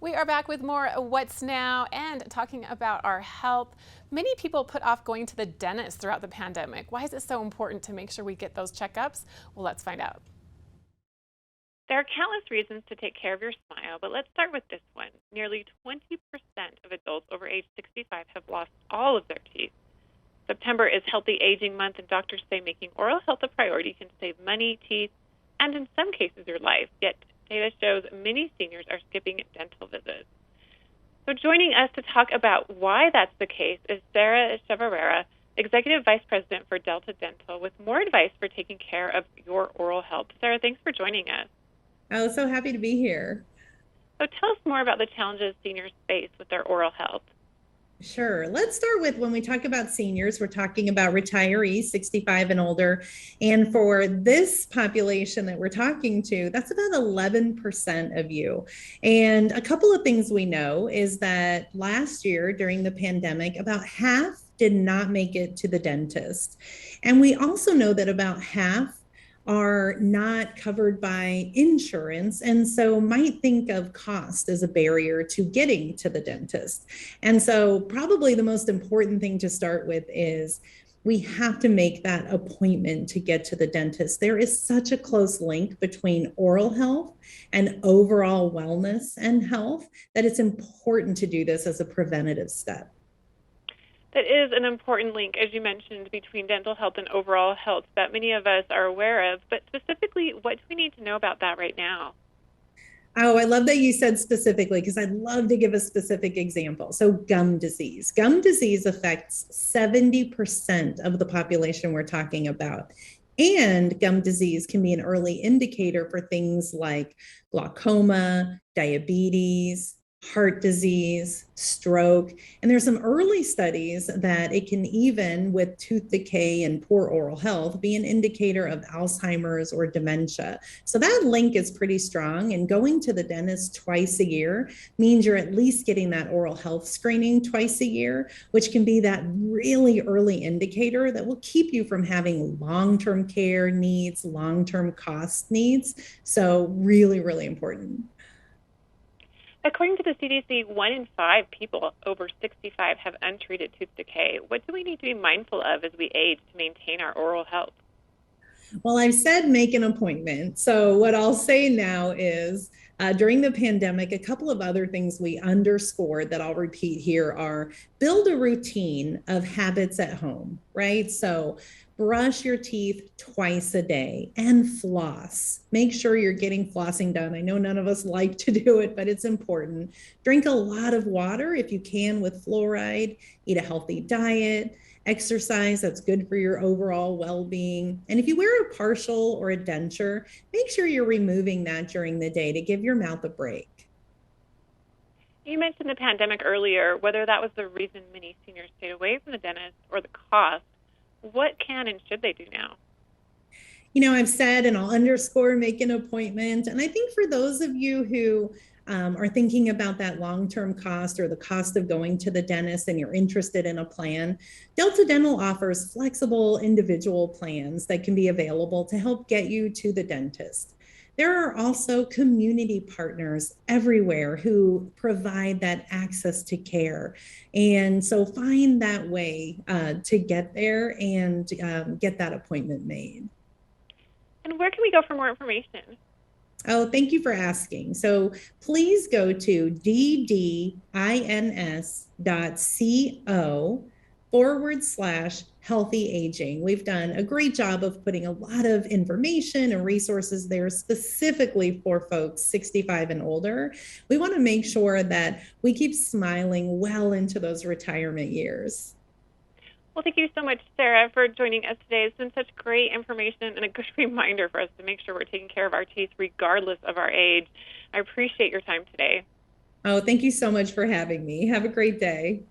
We are back with more What's Now and talking about our health. Many people put off going to the dentist throughout the pandemic. Why is it so important to make sure we get those checkups? Well, let's find out. There are countless reasons to take care of your smile, but let's start with this one. Nearly 20% of adults over age 65 have lost all of their teeth. September is Healthy Aging Month, and doctors say making oral health a priority can save money, teeth, and in some cases your life. Yet data shows many seniors are skipping dental visits. So joining us to talk about why that's the case is Sarah Chavarria, Executive Vice President for Delta Dental, with more advice for taking care of your oral health. Sarah, thanks for joining us. I was so happy to be here. So tell us more about the challenges seniors face with their oral health. Sure. Let's start with when we talk about seniors, we're talking about retirees 65 and older. And for this population that we're talking to, that's about 11% of you. And a couple of things we know is that last year during the pandemic, about half did not make it to the dentist. And we also know that about half are not covered by insurance and so might think of cost as a barrier to getting to the dentist. And so probably the most important thing to start with is we have to make that appointment to get to the dentist. There is such a close link between oral health and overall wellness and health that it's important to do this as a preventative step. That is an important link, as you mentioned, between dental health and overall health that many of us are aware of. But specifically, what do we need to know about that right now? Oh, I love that you said specifically because I'd love to give a specific example. So, gum disease. Gum disease affects 70% of the population we're talking about. And gum disease can be an early indicator for things like glaucoma, diabetes, heart disease, stroke. And there's some early studies that it can even, with tooth decay and poor oral health, be an indicator of Alzheimer's or dementia. So that link is pretty strong. And going to the dentist twice a year means you're at least getting that oral health screening twice a year, which can be that really early indicator that will keep you from having long-term care needs, long-term cost needs. So really, really important. According to the CDC, 1 in 5 people over 65 have untreated tooth decay. What do we need to be mindful of as we age to maintain our oral health? Well, I've said make an appointment. So, what I'll say now is during the pandemic, a couple of other things we underscored that I'll repeat here are build a routine of habits at home, right? So, brush your teeth twice a day and floss. Make sure you're getting flossing done. I know none of us like to do it, but it's important. Drink a lot of water if you can with fluoride, eat a healthy diet. Exercise that's good for your overall well-being. And if you wear a partial or a denture, make sure you're removing that during the day to give your mouth a break. You mentioned the pandemic earlier, whether that was the reason many seniors stayed away from the dentist or the cost. What can and should they do now? I've said, and I'll underscore, make an appointment. And I think for those of you who are thinking about that long-term cost or the cost of going to the dentist and you're interested in a plan, Delta Dental offers flexible individual plans that can be available to help get you to the dentist. There are also community partners everywhere who provide that access to care. And so find that way to get there and get that appointment made. And where can we go for more information? Oh, thank you for asking. So please go to ddins.co/healthy aging. We've done a great job of putting a lot of information and resources there specifically for folks 65 and older. We want to make sure that we keep smiling well into those retirement years. Well, thank you so much, Sarah, for joining us today. It's been such great information and a good reminder for us to make sure we're taking care of our teeth regardless of our age. I appreciate your time today. Oh, thank you so much for having me. Have a great day.